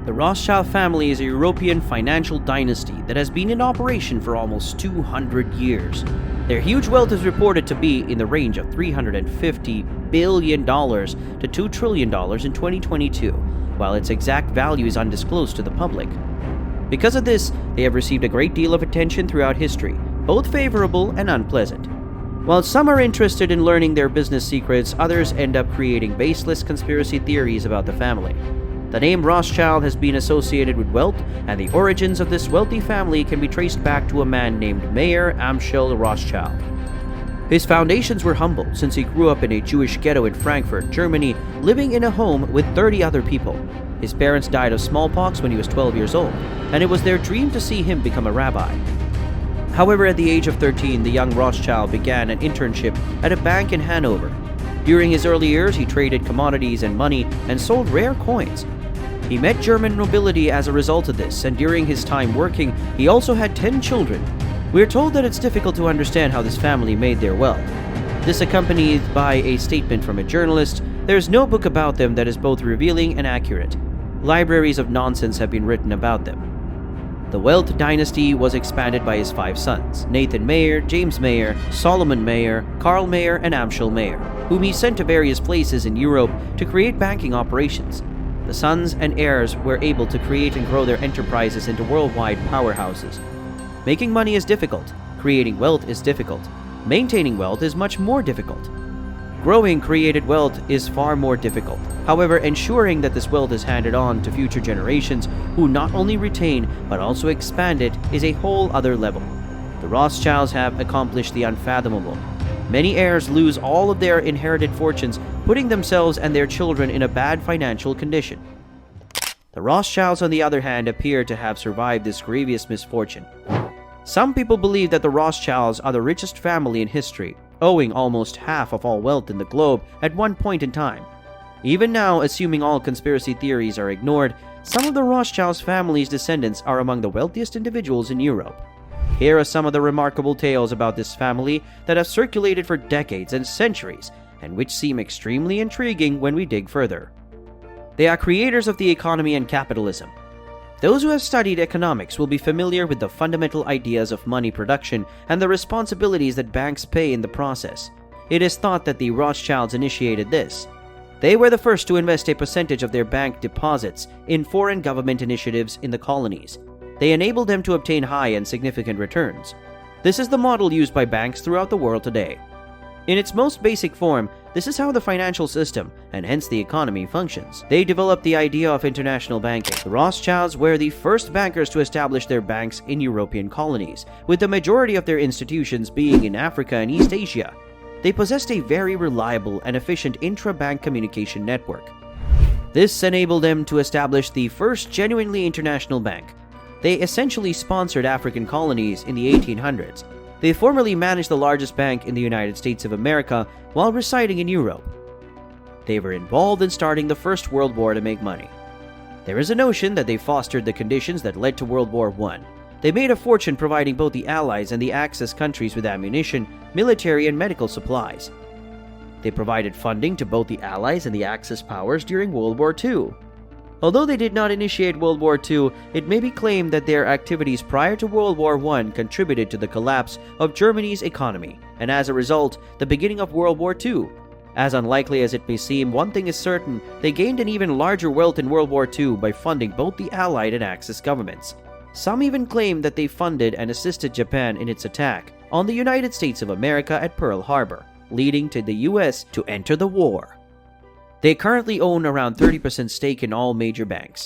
The Rothschild family is a European financial dynasty that has been in operation for almost 200 years. Their huge wealth is reported to be in the range of $350 billion to $2 trillion in 2022, while its exact value is undisclosed to the public. Because of this, they have received a great deal of attention throughout history, both favorable and unpleasant. While some are interested in learning their business secrets, others end up creating baseless conspiracy theories about the family. The name Rothschild has been associated with wealth, and the origins of this wealthy family can be traced back to a man named Mayer Amschel Rothschild. His foundations were humble since he grew up in a Jewish ghetto in Frankfurt, Germany, living in a home with 30 other people. His parents died of smallpox when he was 12 years old, and it was their dream to see him become a rabbi. However, at the age of 13, the young Rothschild began an internship at a bank in Hanover. During his early years, he traded commodities and money and sold rare coins. He met German nobility as a result of this, and during his time working, he also had 10 children. We are told that it's difficult to understand how this family made their wealth. This accompanied by a statement from a journalist, "There is no book about them that is both revealing and accurate. Libraries of nonsense have been written about them." The wealth dynasty was expanded by his 5 sons, Nathan Mayer, James Mayer, Solomon Mayer, Karl Mayer, and Amschel Mayer, whom he sent to various places in Europe to create banking operations. The sons and heirs were able to create and grow their enterprises into worldwide powerhouses. Making money is difficult. Creating wealth is difficult. Maintaining wealth is much more difficult. Growing created wealth is far more difficult. However, ensuring that this wealth is handed on to future generations who not only retain but also expand it is a whole other level. The Rothschilds have accomplished the unfathomable. Many heirs lose all of their inherited fortunes, putting themselves and their children in a bad financial condition. The Rothschilds, on the other hand, appear to have survived this grievous misfortune. Some people believe that the Rothschilds are the richest family in history, owing almost half of all wealth in the globe at one point in time. Even now, assuming all conspiracy theories are ignored, some of the Rothschilds family's descendants are among the wealthiest individuals in Europe. Here are some of the remarkable tales about this family that have circulated for decades and centuries, and which seem extremely intriguing when we dig further. They are creators of the economy and capitalism. Those who have studied economics will be familiar with the fundamental ideas of money production and the responsibilities that banks pay in the process. It is thought that the Rothschilds initiated this. They were the first to invest a percentage of their bank deposits in foreign government initiatives in the colonies. They enabled them to obtain high and significant returns. This is the model used by banks throughout the world today. In its most basic form, this is how the financial system, and hence the economy, functions. They developed the idea of international banking. The Rothschilds were the first bankers to establish their banks in European colonies, with the majority of their institutions being in Africa and East Asia. They possessed a very reliable and efficient intra-bank communication network. This enabled them to establish the first genuinely international bank. They essentially sponsored African colonies in the 1800s. They formerly managed the largest bank in the United States of America while residing in Europe. They were involved in starting the First World War to make money. There is a notion that they fostered the conditions that led to World War I. They made a fortune providing both the Allies and the Axis countries with ammunition, military, and medical supplies. They provided funding to both the Allies and the Axis powers during World War II. Although they did not initiate World War II, it may be claimed that their activities prior to World War I contributed to the collapse of Germany's economy, and as a result, the beginning of World War II. As unlikely as it may seem, one thing is certain: they gained an even larger wealth in World War II by funding both the Allied and Axis governments. Some even claim that they funded and assisted Japan in its attack on the United States of America at Pearl Harbor, leading to the US to enter the war. They currently own around 30% stake in all major banks.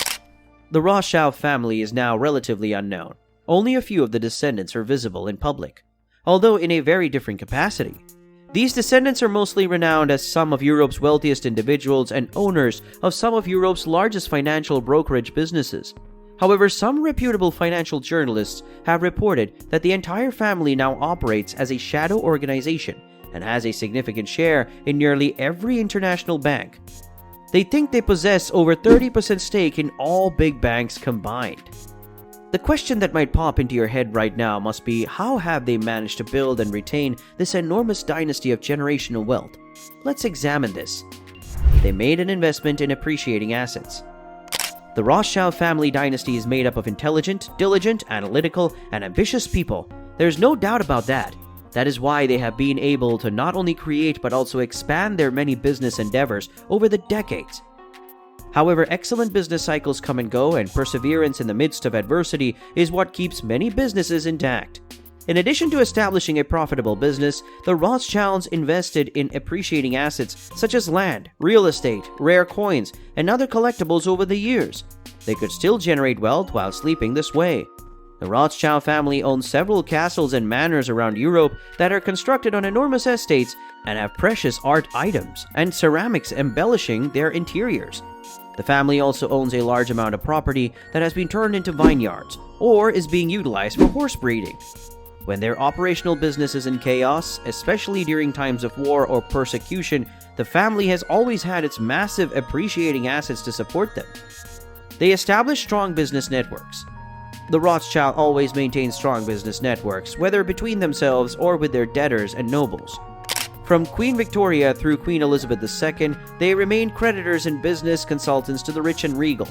The Rothschild family is now relatively unknown. Only a few of the descendants are visible in public, although in a very different capacity. These descendants are mostly renowned as some of Europe's wealthiest individuals and owners of some of Europe's largest financial brokerage businesses. However, some reputable financial journalists have reported that the entire family now operates as a shadow organization and has a significant share in nearly every international bank. They think they possess over 30% stake in all big banks combined. The question that might pop into your head right now must be, how have they managed to build and retain this enormous dynasty of generational wealth? Let's examine this. They made an investment in appreciating assets. The Rothschild family dynasty is made up of intelligent, diligent, analytical, and ambitious people. There's no doubt about that. That is why they have been able to not only create but also expand their many business endeavors over the decades. However, excellent business cycles come and go, and perseverance in the midst of adversity is what keeps many businesses intact. In addition to establishing a profitable business, the Rothschilds invested in appreciating assets such as land, real estate, rare coins, and other collectibles over the years. They could still generate wealth while sleeping this way. The Rothschild family owns several castles and manors around Europe that are constructed on enormous estates and have precious art items and ceramics embellishing their interiors. The family also owns a large amount of property that has been turned into vineyards or is being utilized for horse breeding. When their operational business is in chaos, especially during times of war or persecution, the family has always had its massive appreciating assets to support them. They establish strong business networks. The Rothschild always maintain strong business networks, whether between themselves or with their debtors and nobles. From Queen Victoria through Queen Elizabeth II, they remained creditors and business consultants to the rich and regal.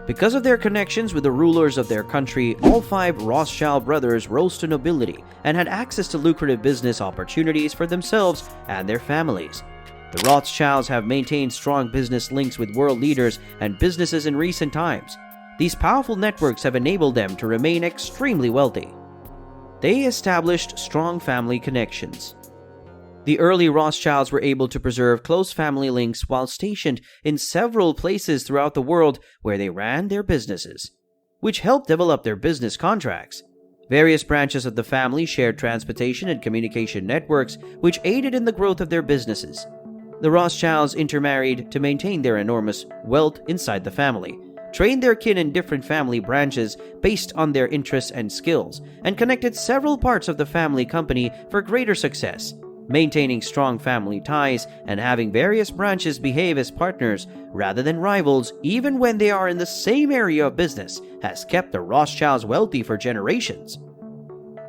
Because of their connections with the rulers of their country, all 5 Rothschild brothers rose to nobility and had access to lucrative business opportunities for themselves and their families. The Rothschilds have maintained strong business links with world leaders and businesses in recent times. These powerful networks have enabled them to remain extremely wealthy. They established strong family connections. The early Rothschilds were able to preserve close family links while stationed in several places throughout the world where they ran their businesses, which helped develop their business contracts. Various branches of the family shared transportation and communication networks, which aided in the growth of their businesses. The Rothschilds intermarried to maintain their enormous wealth inside the family, trained their kin in different family branches based on their interests and skills, and connected several parts of the family company for greater success. Maintaining strong family ties and having various branches behave as partners rather than rivals, even when they are in the same area of business, has kept the Rothschilds wealthy for generations.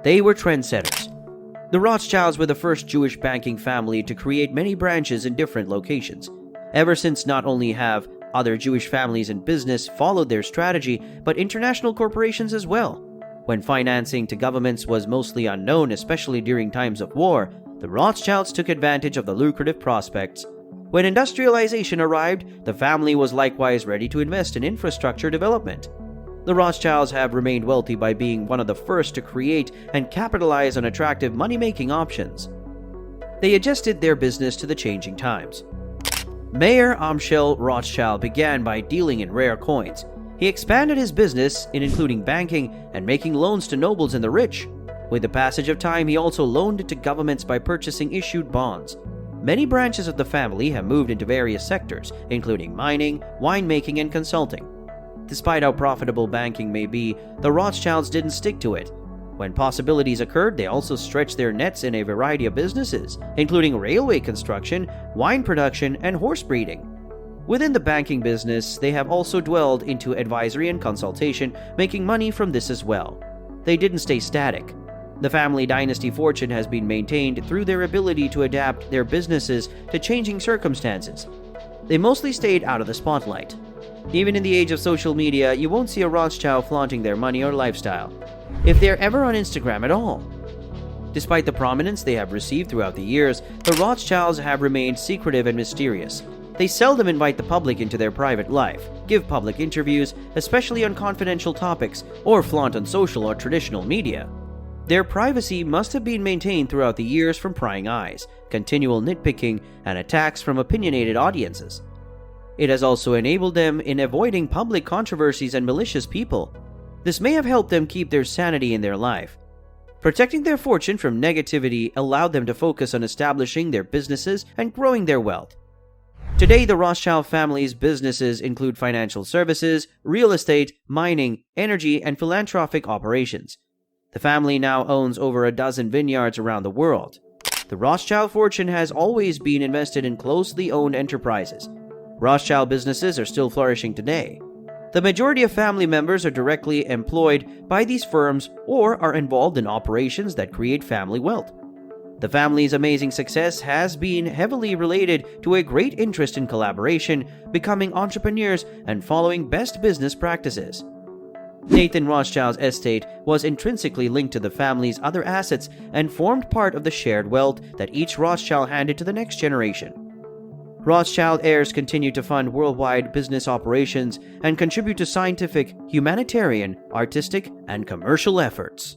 They were trendsetters. The Rothschilds were the first Jewish banking family to create many branches in different locations. Ever since, not only have other Jewish families in business followed their strategy, but international corporations as well. When financing to governments was mostly unknown, especially during times of war, the Rothschilds took advantage of the lucrative prospects. When industrialization arrived, the family was likewise ready to invest in infrastructure development. The Rothschilds have remained wealthy by being one of the first to create and capitalize on attractive money-making options. They adjusted their business to the changing times. Mayer Amschel Rothschild began by dealing in rare coins. He expanded his business in including banking and making loans to nobles and the rich. With the passage of time, he also loaned it to governments by purchasing issued bonds. Many branches of the family have moved into various sectors, including mining, winemaking, and consulting. Despite how profitable banking may be, the Rothschilds didn't stick to it. When possibilities occurred, they also stretched their nets in a variety of businesses, including railway construction, wine production, and horse breeding. Within the banking business, they have also dwelled into advisory and consultation, making money from this as well. They didn't stay static. The family dynasty fortune has been maintained through their ability to adapt their businesses to changing circumstances. They mostly stayed out of the spotlight. Even in the age of social media, you won't see a Rothschild flaunting their money or lifestyle, if they're ever on Instagram at all. Despite the prominence they have received throughout the years, the Rothschilds have remained secretive and mysterious. They seldom invite the public into their private life, give public interviews, especially on confidential topics, or flaunt on social or traditional media. Their privacy must have been maintained throughout the years from prying eyes, continual nitpicking, and attacks from opinionated audiences. It has also enabled them in avoiding public controversies and malicious people. This may have helped them keep their sanity in their life. Protecting their fortune from negativity allowed them to focus on establishing their businesses and growing their wealth. Today, the Rothschild family's businesses include financial services, real estate, mining, energy, and philanthropic operations. The family now owns over a dozen vineyards around the world. The Rothschild fortune has always been invested in closely owned enterprises. Rothschild businesses are still flourishing today. The majority of family members are directly employed by these firms or are involved in operations that create family wealth. The family's amazing success has been heavily related to a great interest in collaboration, becoming entrepreneurs, and following best business practices. Nathan Rothschild's estate was intrinsically linked to the family's other assets and formed part of the shared wealth that each Rothschild handed to the next generation. Rothschild heirs continue to fund worldwide business operations and contribute to scientific, humanitarian, artistic, and commercial efforts.